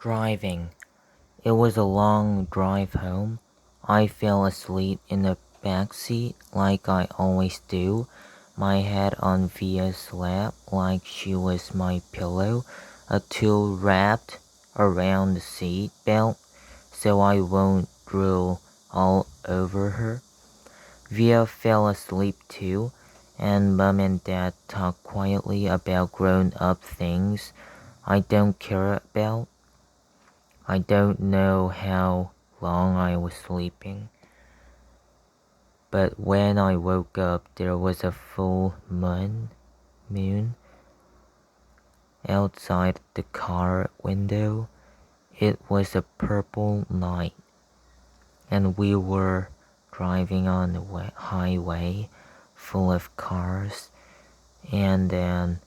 Driving. It was a long drive home. I fell asleep in the back seat like I always do, my head on Via's lap like she was my pillow, a tool wrapped around the seat belt so I won't drool all over her. Via fell asleep too, and Mum and Dad talked quietly about grown-up things I don't care about. I don't know how long I was sleeping, but when I woke up there was a full moon outside the car window. It was a purple night, and we were driving on the highway full of cars, and then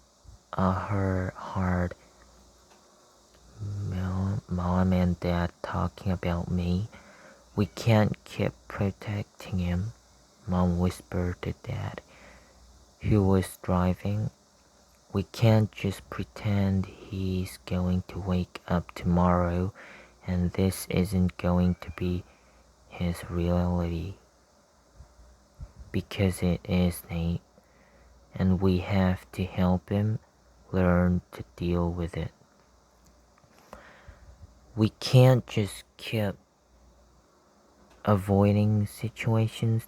I heard Mom and Dad talking about me. We can't keep protecting him, Mom whispered to Dad, who was driving. We can't just pretend he's going to wake up tomorrow and this isn't going to be his reality. Because it is, Nate, and we have to help him learn to deal with it. We can't just keep avoiding situations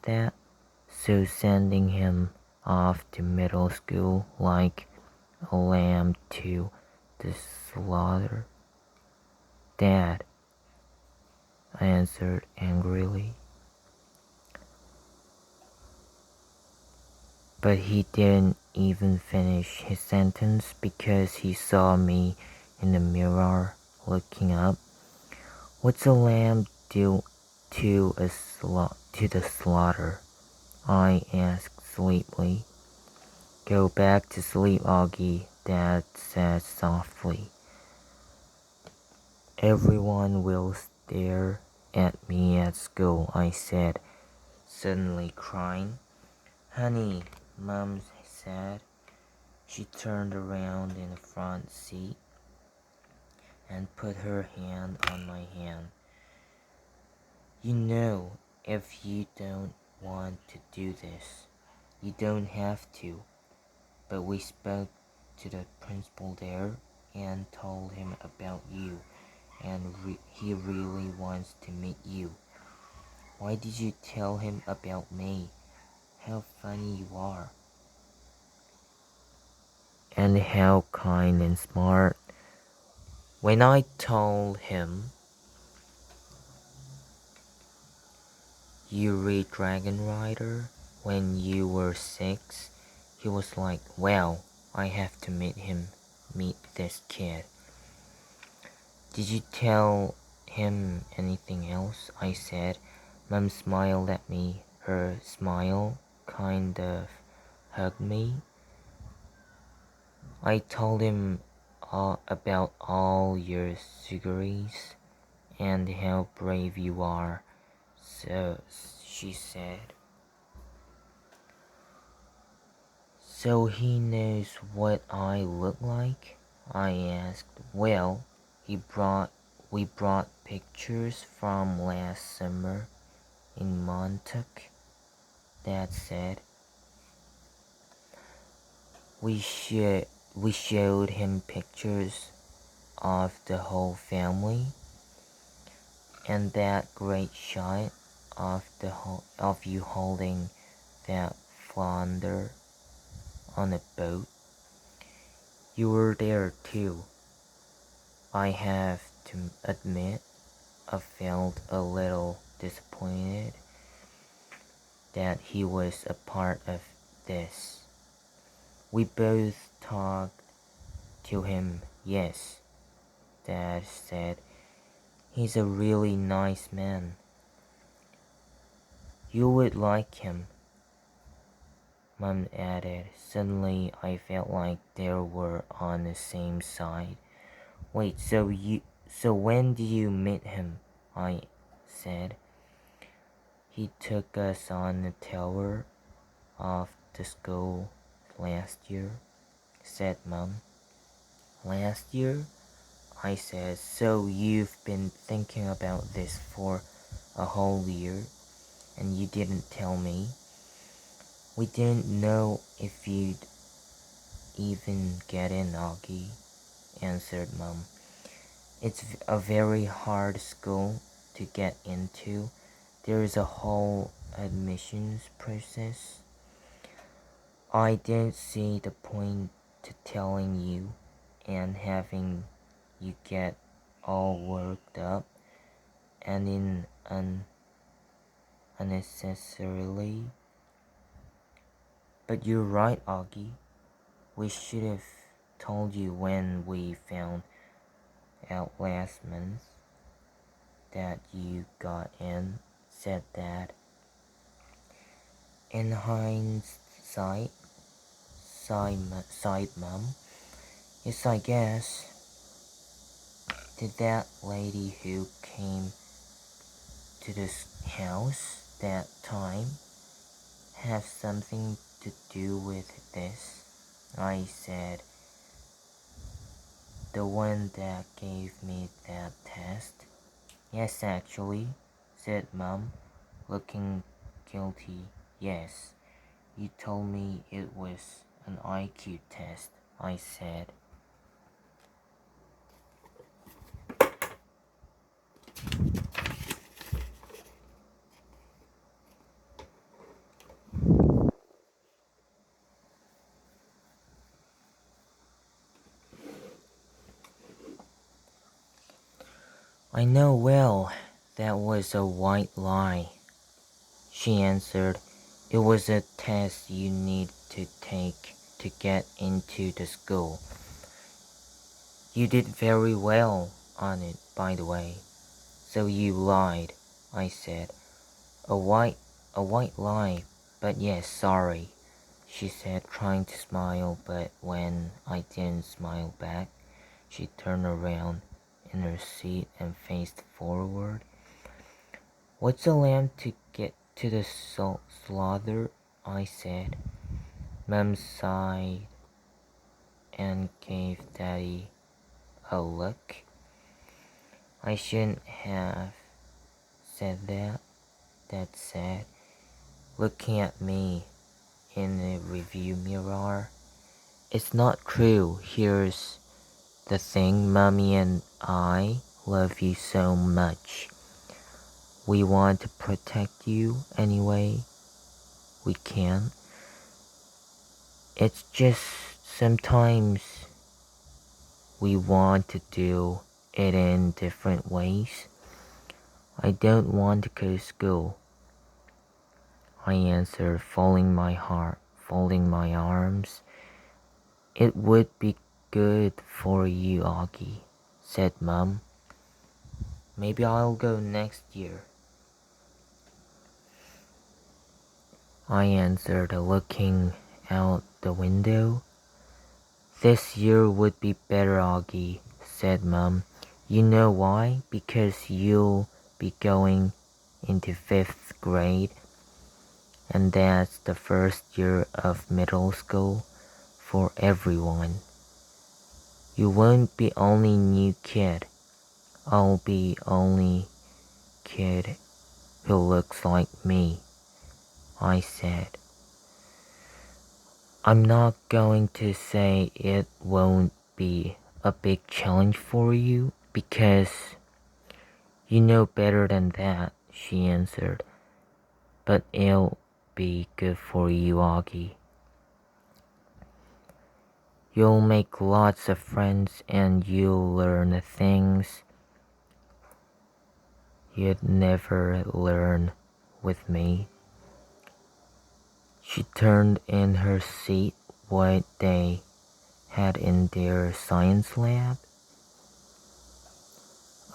so sending him off to middle school like a lamb to the slaughter. Dad, I answered angrily. But he didn't even finish his sentence because he saw me in the mirror looking up. What's a lamb do to the slaughter? I asked sleepily. Go back to sleep, Augie, Dad said softly. Everyone will stare at me at school, I said, suddenly crying. Honey, Mom said. She turned around in the front seat and put her hand on my hand. You know, if you don't want to do this, you don't have to. But we spoke to the principal there and told him about you, and he really wants to meet you. Why did you tell him about me? How funny you are. And how kind and smart. When I told him you read Dragon Rider when you were 6, he was like, wow, I have to meet this kid. Did you tell him anything else? I said. Mom smiled at me. Her smile kind of hugged me. I told him about all your suggeries and how brave you are. So, she said. So he knows what I look like? I asked. Well, we brought pictures from last summer in Montauk, Dad said. We showed him pictures of the whole family, and that great shot of you holding that flounder on a boat. You were there too. I have to admit, I felt a little disappointed that he was a part of this. We both talked to him, yes, Dad said. He's a really nice man. You would like him, Mom added. Suddenly I felt like they were on the same side. Wait, so when did you meet him? I said. He took us on the tour of the school last year, said Mom. Last year? I said. So you've been thinking about this for a whole year, and you didn't tell me? We didn't know if you'd even get in, Augie, answered Mum. It's a very hard school to get into. There is a whole admissions process. I didn't see the point to telling you and having you get all worked up and in unnecessarily. But you're right, Augie. We should have told you when we found out last month that you got in, said Dad. In hindsight, sighed Mum. Yes, I guess. Did that lady who came to this house that time have something to do with this? I said. The one that gave me that test? Yes, actually, said Mum, looking guilty. Yes, you told me it was an IQ test, I said. I know well, that was a white lie, she answered. It was a test you need to take to get into the school. You did very well on it, by the way. So you lied, I said. A white lie, but yes, sorry, she said, trying to smile, but when I didn't smile back, she turned around in her seat and faced forward. What's a lamb to get to the slaughter? I said. Mum sighed and gave Daddy a look. I shouldn't have said that, Dad said, looking at me in the review mirror. It's not true. Here's the thing, Mommy and I love you so much. We want to protect you anyway we can. It's just sometimes we want to do it in different ways. I don't want to go to school, I answered, folding my arms. It would be good for you, Augie, said Mum. Maybe I'll go next year, I answered, looking out the window. This year would be better, Augie, said Mum. You know why? Because you'll be going into 5th grade, and that's the first year of middle school for everyone. You won't be only new kid. I'll be only kid who looks like me, I said. I'm not going to say it won't be a big challenge for you, because you know better than that, she answered. But it'll be good for you, Augie. You'll make lots of friends and you'll learn things you'd never learn with me. She turned in her seat. What they had in their science lab?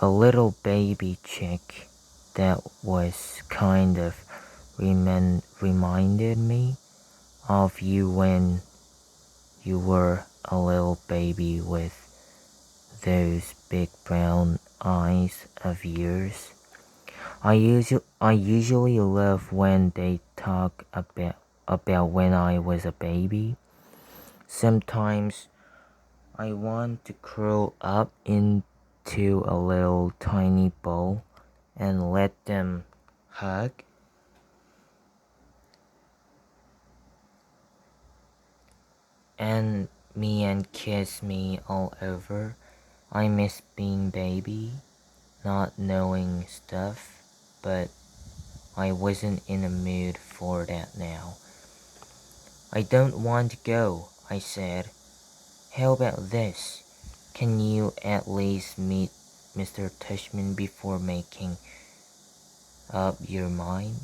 A little baby chick that was kind of reminded me of you when you were a little baby with those big brown eyes of yours. I usually love when they talk about when I was a baby. Sometimes I want to curl up in to a little tiny bowl and let them hug and me and kiss me all over. I miss being baby, not knowing stuff, but I wasn't in a mood for that now. I don't want to go, I said. How about this? Can you at least meet Mr. Tushman before making up your mind?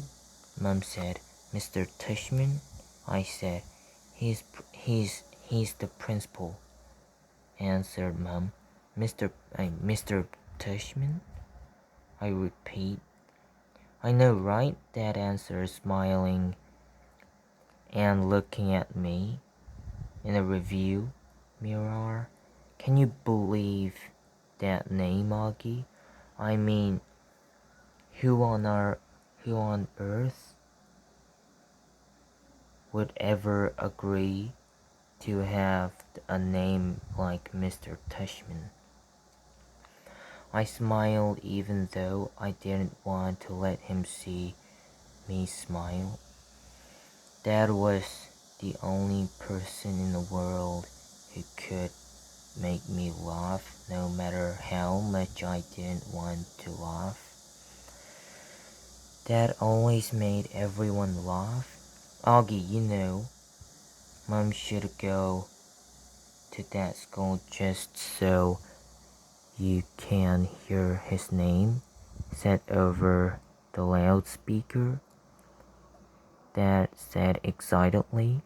Mom said. Mr. Tushman? I said. He's the principal, answered Mom. Mr. Tushman? I repeat. I know, right? Dad answered, smiling and looking at me in a review mirror. Can you believe that name, Augie? I mean, who on earth would ever agree to have a name like Mr. Tushman? I smiled even though I didn't want to let him see me smile. Dad was the only person in the world who could make me laugh, no matter how much I didn't want to laugh. Dad always made everyone laugh. Augie, you know, Mom should go to that school just so you can hear his name said over the loudspeaker. Dad said excitedly.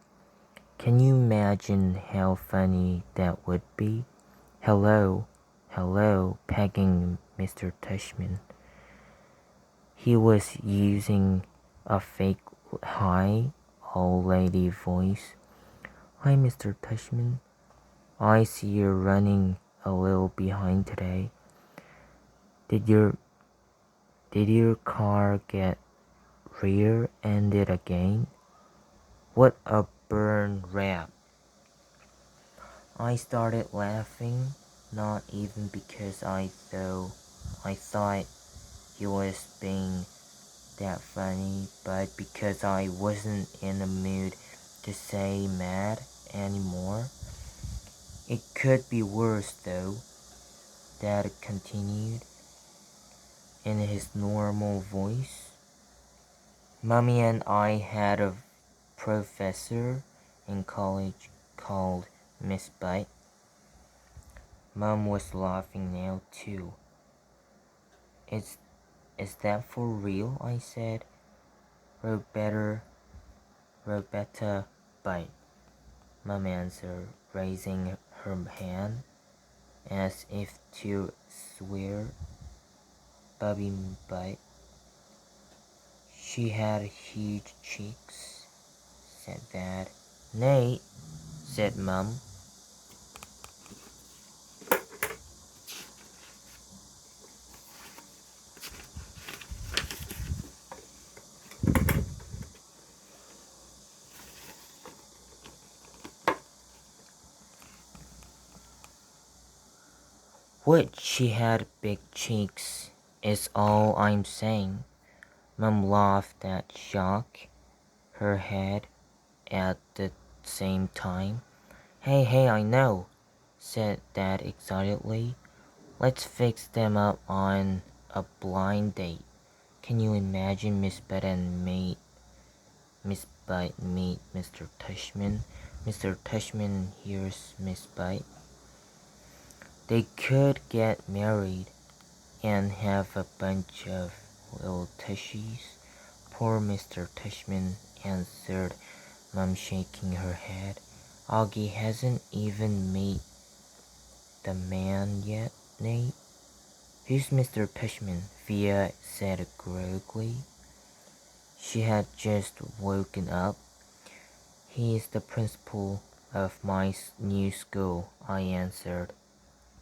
Can you imagine how funny that would be? Hello, pegging Mr. Tushman. He was using a fake high old lady voice. Hi, Mr. Tushman. I see you're running a little behind today. Did your car get rear-ended again? What a burn wrap. I started laughing, not even because I thought he was being that funny, but because I wasn't in the mood to say mad anymore. It could be worse though, Dad continued in his normal voice. Mommy and I had a professor in college called Miss Butt. Mom was laughing now too. Is that for real? I said. Roberta Butt, Mom answered, raising her hand as if to swear. Bobby Butt. She had huge cheeks, said Dad. Nate, said Mom. What, she had big cheeks, is all I'm saying. Mom laughed at shock her head at the same time. Hey, I know, said Dad excitedly. Let's fix them up on a blind date. Can you imagine Miss Butt meet Mr. Tushman? Mr. Tushman hears Miss Butt. They could get married and have a bunch of little tushies. Poor Mr. Tushman, answered Mom, shaking her head. Augie hasn't even met the man yet, Nate. Who's Mr. Tushman? Via said groggily. She had just woken up. He is the principal of my new school, I answered.